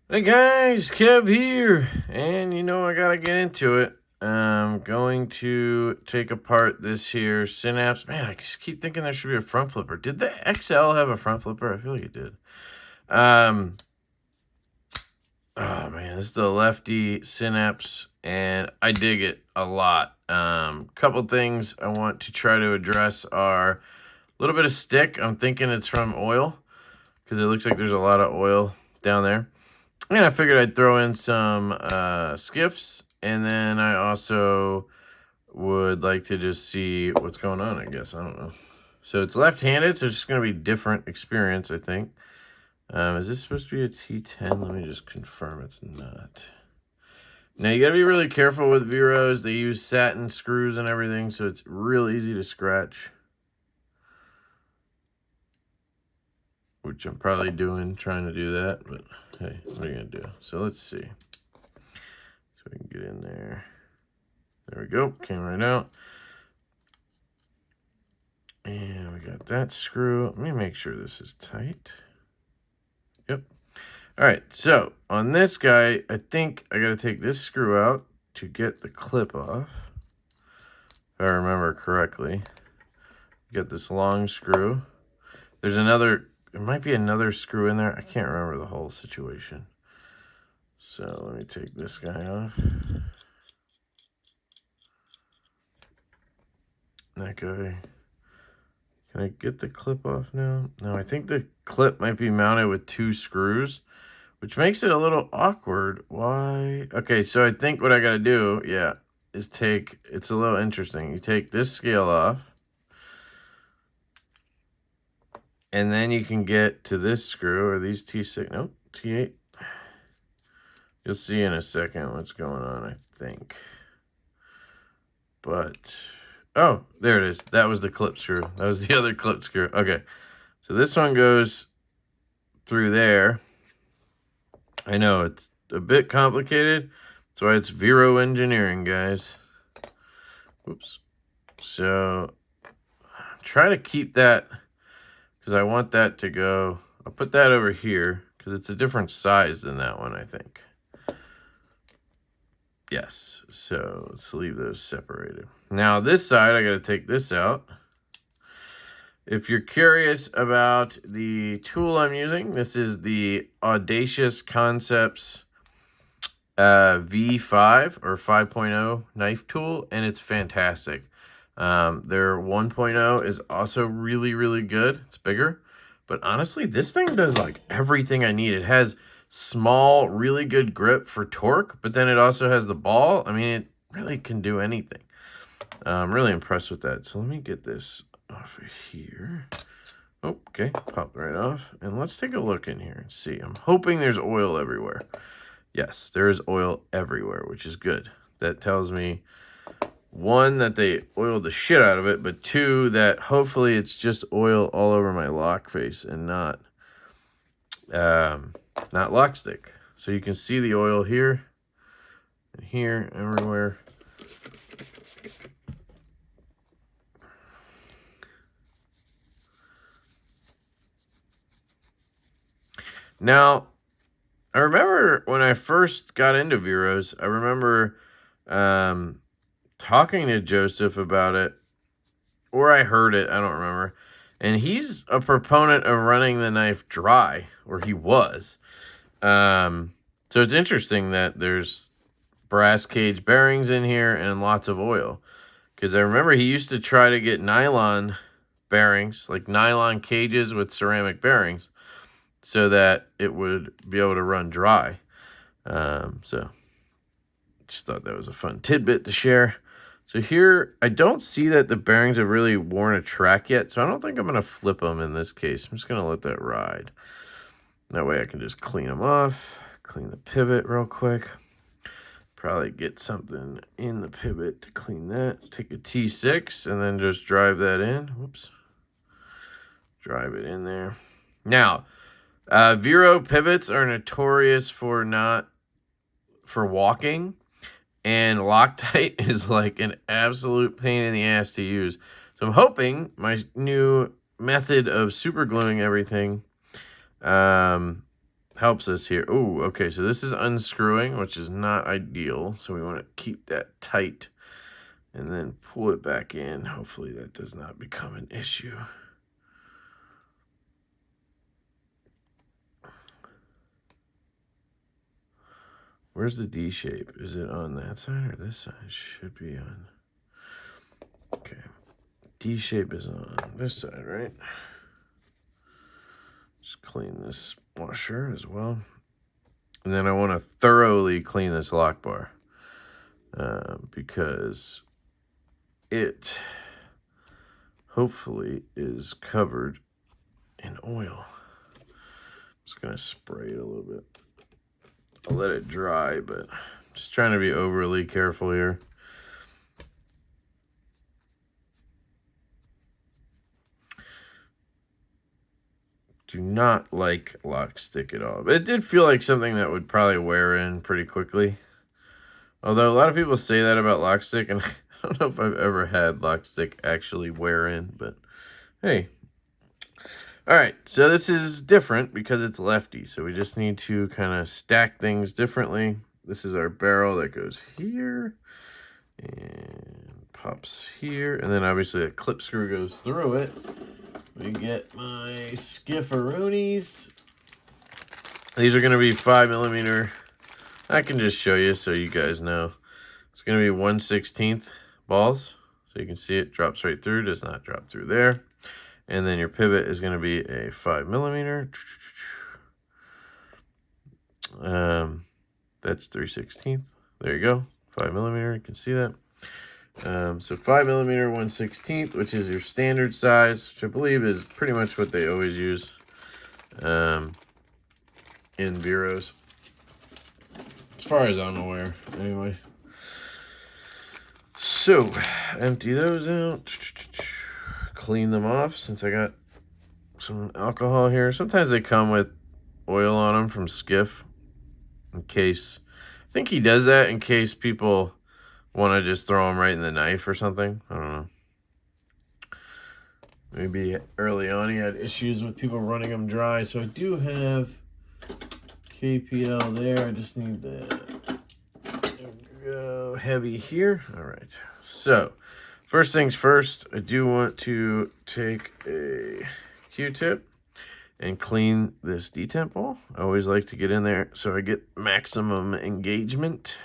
Hey guys, Kev here, and I gotta get into it. I'm going to take apart this here Synapse. Man, I just keep thinking there should be a front flipper. Did the XL have a front flipper? I feel like it did. Oh man, this is the Lefty Synapse, and I dig it a lot. Couple things I want to try to address are a little bit of stick. I'm thinking it's from oil, because it looks like there's a lot of oil down there. And I figured I'd throw in some Skiffs, and then I also would like to just see what's going on, I guess. I don't know. So it's left-handed, so it's just going to be different experience, I think. Is this supposed to be a T10? Let me just confirm it's not. Now, you got to be really careful with Veros. They use satin screws and everything, so it's real easy to scratch. Which I'm probably trying to do that, but hey, what are you going to do? So let's see. So we can get in there. There we go, came right out. And we got that screw. Let me make sure this is tight. Yep. All right, so on this guy, I think I got to take this screw out to get the clip off. If I remember correctly. Got this long screw. There's another, there might be another screw in there. I can't remember the whole situation. So let me take this guy off. That guy. Can I get the clip off now? No, I think the clip might be mounted with two screws, which makes it a little awkward. Why? Okay, so I think what I got to do, is take, it's a little interesting. You take this scale off, and then you can get to this screw, or these T6, nope, T8. You'll see in a second what's going on, I think. But, oh, there it is. That was the clip screw. That was the other clip screw. Okay, so this one goes through there. I know, it's a bit complicated. That's why it's Vero Engineering, guys. Whoops. So, try to keep that, because I want that to go. I'll put that over here, because it's a different size than that one, I think. Yes, so let's leave those separated. Now, this side, I got to take this out. If you're curious about the tool I'm using, this is the Audacious Concepts V5 or 5.0 knife tool, and it's fantastic. Their 1.0 is also really, really good. It's bigger, but honestly, this thing does like everything I need. It has small, really good grip for torque, but then it also has the ball. I mean, it really can do anything. I'm really impressed with that. So let me get this off of here. Oh, okay, popped right off. And let's take a look in here and see. I'm hoping there's oil everywhere. Yes, there is oil everywhere, which is good. That tells me, one, that they oiled the shit out of it, but two, that hopefully it's just oil all over my lock face and not lock stick. So you can see the oil here and here, everywhere. Now, I remember when I first got into Veros, I remember talking to Joseph about it, or I heard it, I don't remember. And he's a proponent of running the knife dry, or he was. So it's interesting that there's brass cage bearings in here and lots of oil. Because I remember he used to try to get nylon bearings, like nylon cages with ceramic bearings, so that it would be able to run dry. So just thought that was a fun tidbit to share. So here, I don't see that the bearings have really worn a track yet, so I don't think I'm going to flip them in this case. I'm just going to let that ride. That way I can just clean them off, clean the pivot real quick. Probably get something in the pivot to clean that. Take a T6 and then just drive that in. Whoops. Drive it in there. Now, Vero pivots are notorious for walking. And Loctite is like an absolute pain in the ass to use. So I'm hoping my new method of super gluing everything helps us here. Oh, okay, so this is unscrewing, which is not ideal. So we want to keep that tight and then pull it back in. Hopefully that does not become an issue. Where's the D shape? Is it on that side or this side? It should be on. Okay. D shape is on this side, right? Just clean this washer as well. And then I want to thoroughly clean this lock bar because it hopefully is covered in oil. I'm just going to spray it a little bit. I'll let it dry, but just trying to be overly careful here. Do not like lock stick at all. But it did feel like something that would probably wear in pretty quickly. Although a lot of people say that about lock stick, and I don't know if I've ever had lock stick actually wear in, but hey. All right, so this is different because it's Lefty, so we just need to kind of stack things differently. This is our barrel that goes here and pops here, and then obviously a clip screw goes through it. We get my Skiffaroonies. These are going to be 5mm. I can just show you so you guys know. It's going to be 1/16 balls, so you can see it drops right through, does not drop through there. And then your pivot is going to be a 5mm. That's 3/16. There you go. 5mm. You can see that. So 5mm 1/16, which is your standard size, which I believe is pretty much what they always use in Veros, as far as I'm aware. Anyway. So empty those out. Clean them off since I got some alcohol here. Sometimes they come with oil on them from Skiff in case, I think he does that in case people want to just throw them right in the knife or something. I don't know. Maybe early on he had issues with people running them dry. So I do have KPL there. I just need the go heavy here. All right. So first things first, I do want to take a Q-tip and clean this detent ball. I always like to get in there so I get maximum engagement.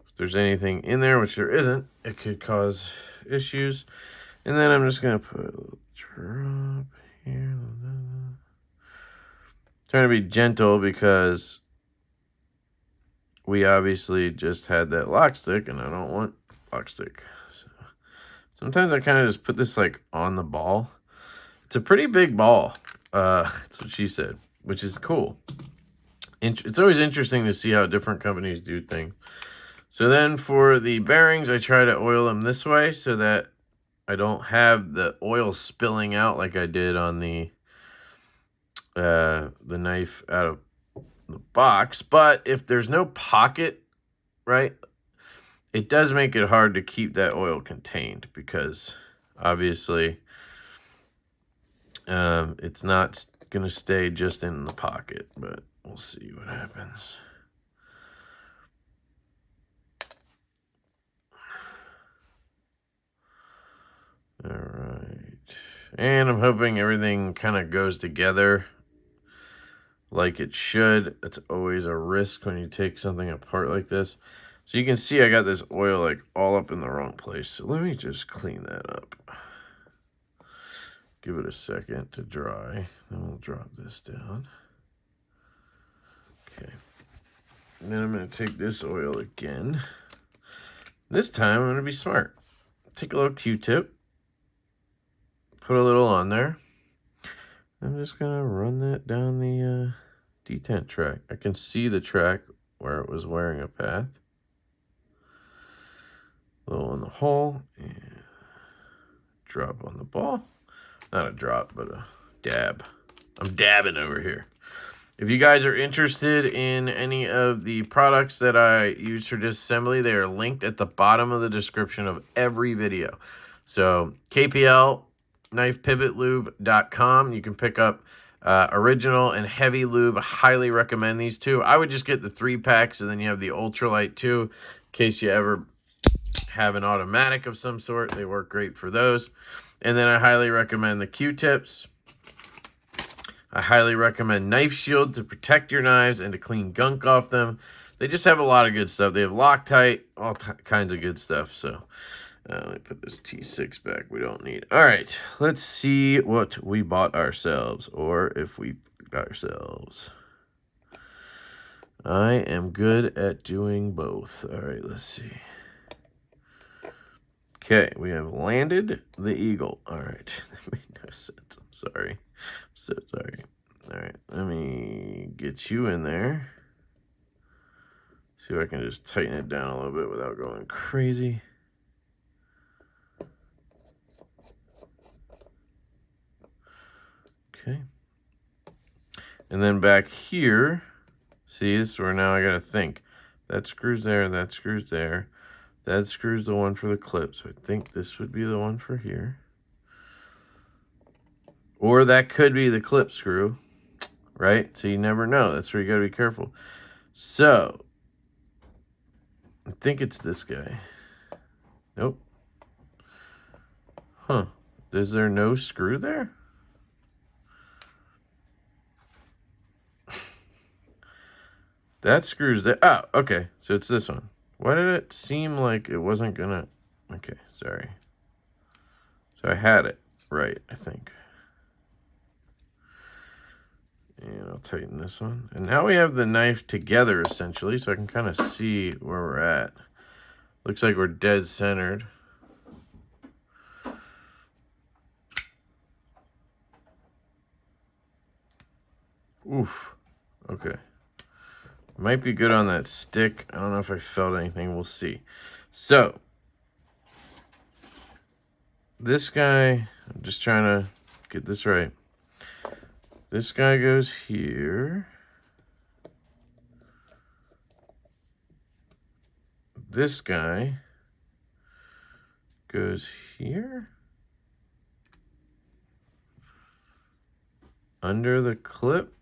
If there's anything in there, which there isn't, it could cause issues. And then I'm just going to put a little drop here. Trying to be gentle because we obviously just had that lock stick and I don't want lock stick. So sometimes I kind of just put this like on the ball. It's a pretty big ball. That's what she said, which is cool. It's always interesting to see how different companies do things. So then for the bearings, I try to oil them this way so that I don't have the oil spilling out like I did on the knife out of the box. But if there's no pocket, right, it does make it hard to keep that oil contained because obviously it's not going to stay just in the pocket, but we'll see what happens. All right. And I'm hoping everything kind of goes together like it should. It's always a risk when you take something apart like this. So you can see I got this oil like all up in the wrong place. So let me just clean that up. Give it a second to dry. Then we'll drop this down. Okay. And then I'm going to take this oil again. This time I'm going to be smart. Take a little Q-tip. Put a little on there. I'm just going to run that down the detent track. I can see the track where it was wearing a path. A little in the hole. And drop on the ball. Not a drop, but a dab. I'm dabbing over here. If you guys are interested in any of the products that I use for disassembly, they are linked at the bottom of the description of every video. So KPL, knifepivotlube.com. You can pick up Original and heavy lube. Highly recommend these two. I would just get the 3-packs, and then you have the ultralight too, in case you ever have an automatic of some sort. They work great for those. And then I highly recommend the Q-tips. I highly recommend Knife Shield to protect your knives and to clean gunk off them. They just have a lot of good stuff. They have Loctite, all kinds of good stuff. So let me put this T6 back. We don't need. All right, let's see what we bought ourselves, or if we got ourselves. I am good at doing both. All right, let's see. Okay, we have landed the eagle. All right, that made no sense. I'm sorry. I'm so sorry. All right, let me get you in there. See if I can just tighten it down a little bit without going crazy. Okay. And then back here, see, this is where now I got to think. That screws there, that screws there. That screws the one for the clip. So I think this would be the one for here. Or that could be the clip screw, right? So you never know. That's where you got to be careful. So I think it's this guy. Nope. Huh. Is there no screw there? That screws there. Oh, okay. So it's this one. Why did it seem like it wasn't gonna... Okay, sorry. So I had it right, I think. And I'll tighten this one. And now we have the knife together, essentially, so I can kind of see where we're at. Looks like we're dead centered. Oof. Okay. Might be good on that stick. I don't know if I felt anything. We'll see. So, this guy, I'm just trying to get this right. This guy goes here. This guy goes here. Under the clip.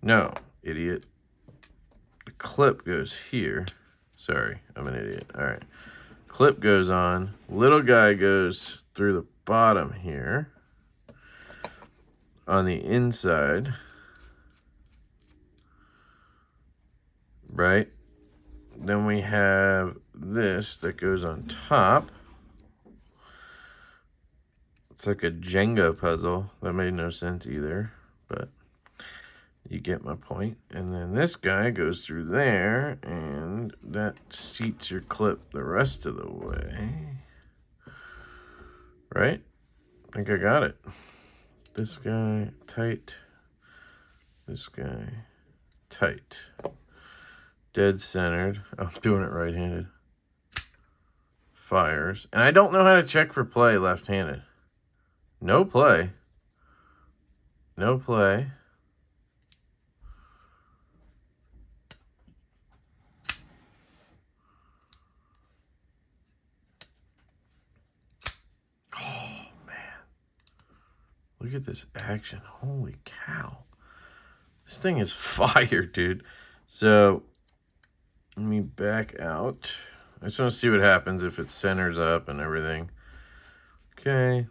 No, idiot. The clip goes here. Sorry, I'm an idiot. All right. Clip goes on. Little guy goes through the bottom here. On the inside. Right? Then we have this that goes on top. It's like a Jenga puzzle. That made no sense either, but you get my point. And then this guy goes through there, and that seats your clip the rest of the way. Right? I think I got it. This guy, tight. This guy, tight. Dead centered. Oh, I'm doing it right-handed. Fires. And I don't know how to check for play left-handed. No play. No play. Oh, man. Look at this action. Holy cow. This thing is fire, dude. So, let me back out. I just want to see what happens if it centers up and everything. Okay.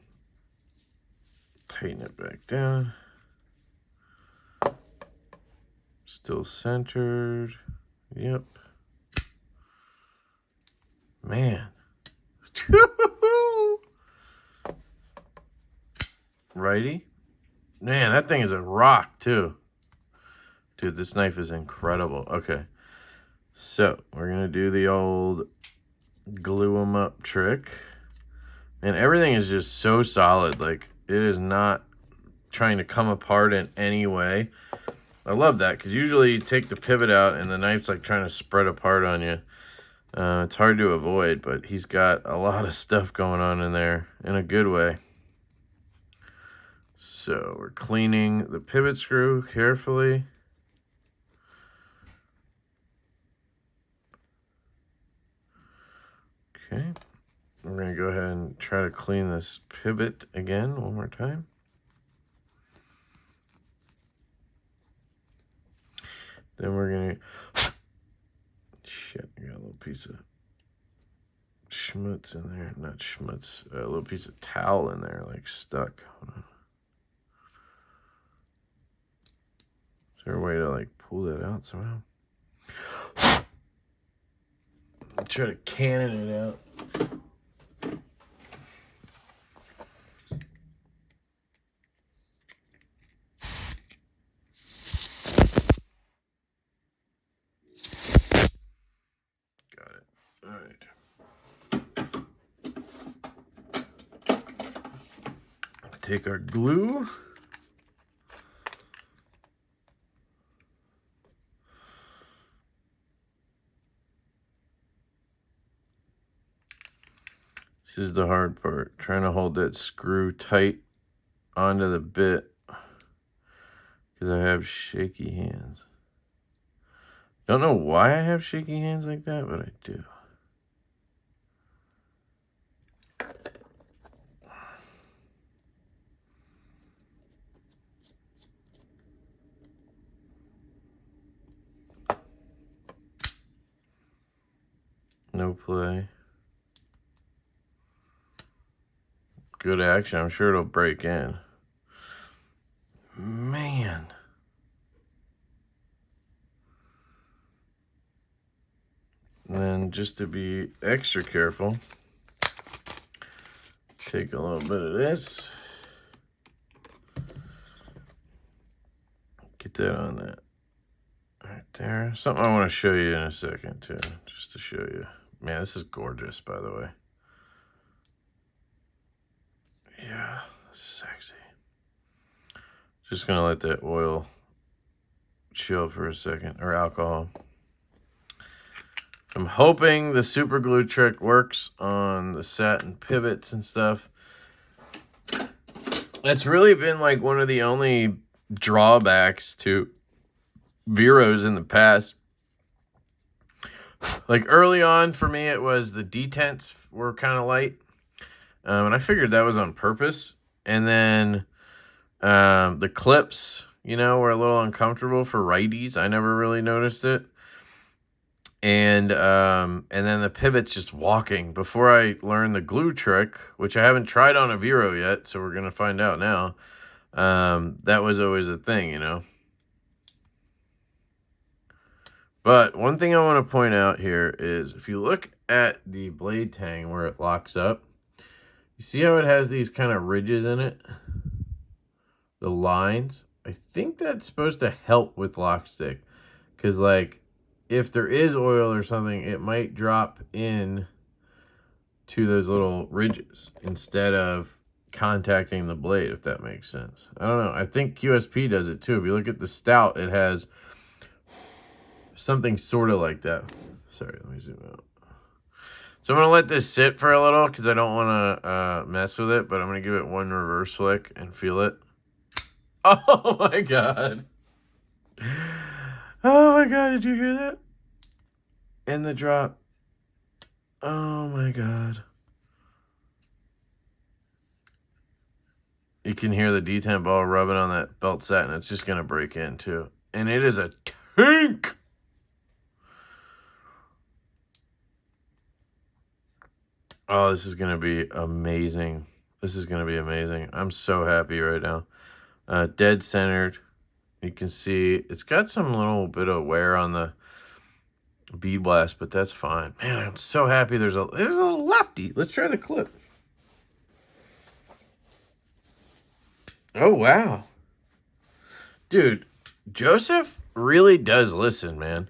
Tighten it back down. Still centered. Yep. Man. Righty. Man, that thing is a rock, too. Dude, this knife is incredible. Okay. So, we're going to do the old glue them up trick. And everything is just so solid. Like, it is not trying to come apart in any way. I love that, because usually you take the pivot out and the knife's like trying to spread apart on you. It's hard to avoid, but he's got a lot of stuff going on in there in a good way. So we're cleaning the pivot screw carefully. Okay. We're going to go ahead and try to clean this pivot again one more time. Then we're going to... Shit, I got a little piece of schmutz in there. Not schmutz. A little piece of towel in there, like stuck. Is there a way to, like, pull that out somehow? Try to cannon it out. Got it. All right. Take our glue. This is the hard part, trying to hold that screw tight onto the bit because I have shaky hands. Don't know why I have shaky hands like that, but I do. No play. Good action. I'm sure it'll break in. Man. And then just to be extra careful, take a little bit of this. Get that on that. Right there. Something I want to show you in a second too, just to show you. Man, this is gorgeous, by the way. Yeah, sexy. Just gonna let that oil chill for a second, or alcohol. I'm hoping the super glue trick works on the satin pivots and stuff. That's really been like one of the only drawbacks to Veros in the past. Like early on for me, it was the detents were kind of light. And I figured that was on purpose. And then the clips, you know, were a little uncomfortable for righties. I never really noticed it. And then the pivots just walking. Before I learned the glue trick, which I haven't tried on a Vero yet, so we're going to find out now. That was always a thing, you know. But one thing I want to point out here is if you look at the blade tang where it locks up, you see how it has these kind of ridges in it? The lines. I think that's supposed to help with lock stick. Because, like, if there is oil or something, it might drop in to those little ridges instead of contacting the blade, if that makes sense. I don't know. I think QSP does it too. If you look at the Stout, it has something sort of like that. Sorry, let me zoom out. So I'm going to let this sit for a little because I don't want to mess with it, but I'm going to give it one reverse flick and feel it. Oh my God. Oh my God, did you hear that? And the drop. Oh my God. You can hear the detent ball rubbing on that belt satin. It's just going to break in too. And it is a tank. Oh, this is going to be amazing. This is going to be amazing. I'm so happy right now. Dead centered. You can see it's got some little bit of wear on the bead blast, but that's fine. Man, I'm so happy there's a Lefty. Let's try the clip. Oh, wow. Dude, Joseph really does listen, man.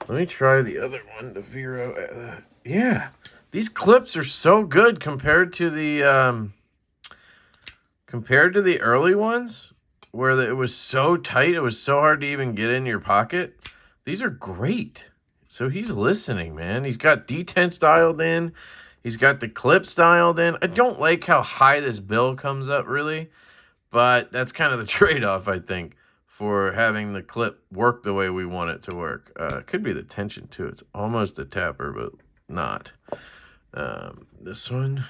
Let me try the other one, the Vero. Yeah. These clips are so good compared to the early ones where it was so tight, it was so hard to even get in your pocket. These are great. So he's listening, man. He's got detents dialed in. He's got the clips dialed in. I don't like how high this bill comes up, really, but that's kind of the trade-off, I think, for having the clip work the way we want it to work. It could be the tension, too. It's almost a tapper, but not. This one,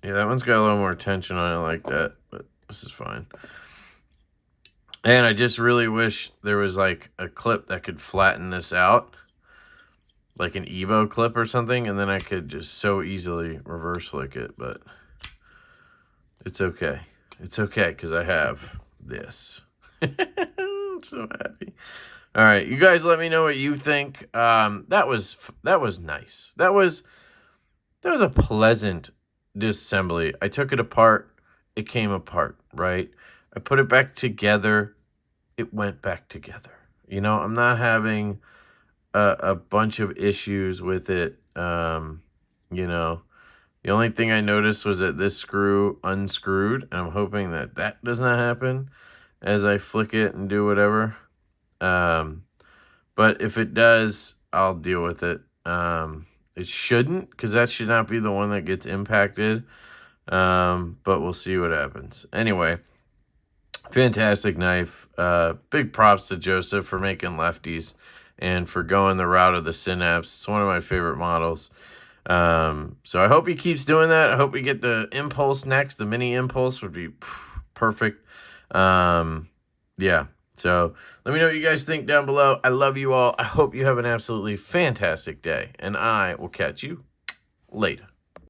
yeah, that one's got a little more tension on it like that, but this is fine. And I just really wish there was like a clip that could flatten this out, like an Evo clip or something, and then I could just so easily reverse flick it, but it's okay. It's okay because I have this. I'm so happy. All right, you guys let me know what you think. That was nice. That was a pleasant disassembly. I took it apart. It came apart, right? I put it back together. It went back together. You know, I'm not having a bunch of issues with it. You know, the only thing I noticed was that this screw unscrewed. And I'm hoping that that does not happen as I flick it and do whatever. But if it does, I'll deal with it. It shouldn't, because that should not be the one that gets impacted. But we'll see what happens. Anyway, fantastic knife. Big props to Joseph for making lefties and for going the route of the Synapse. It's one of my favorite models. So I hope he keeps doing that. I hope we get the Impulse next. The mini Impulse would be perfect. Yeah. So let me know what you guys think down below. I love you all. I hope you have an absolutely fantastic day, and I will catch you later.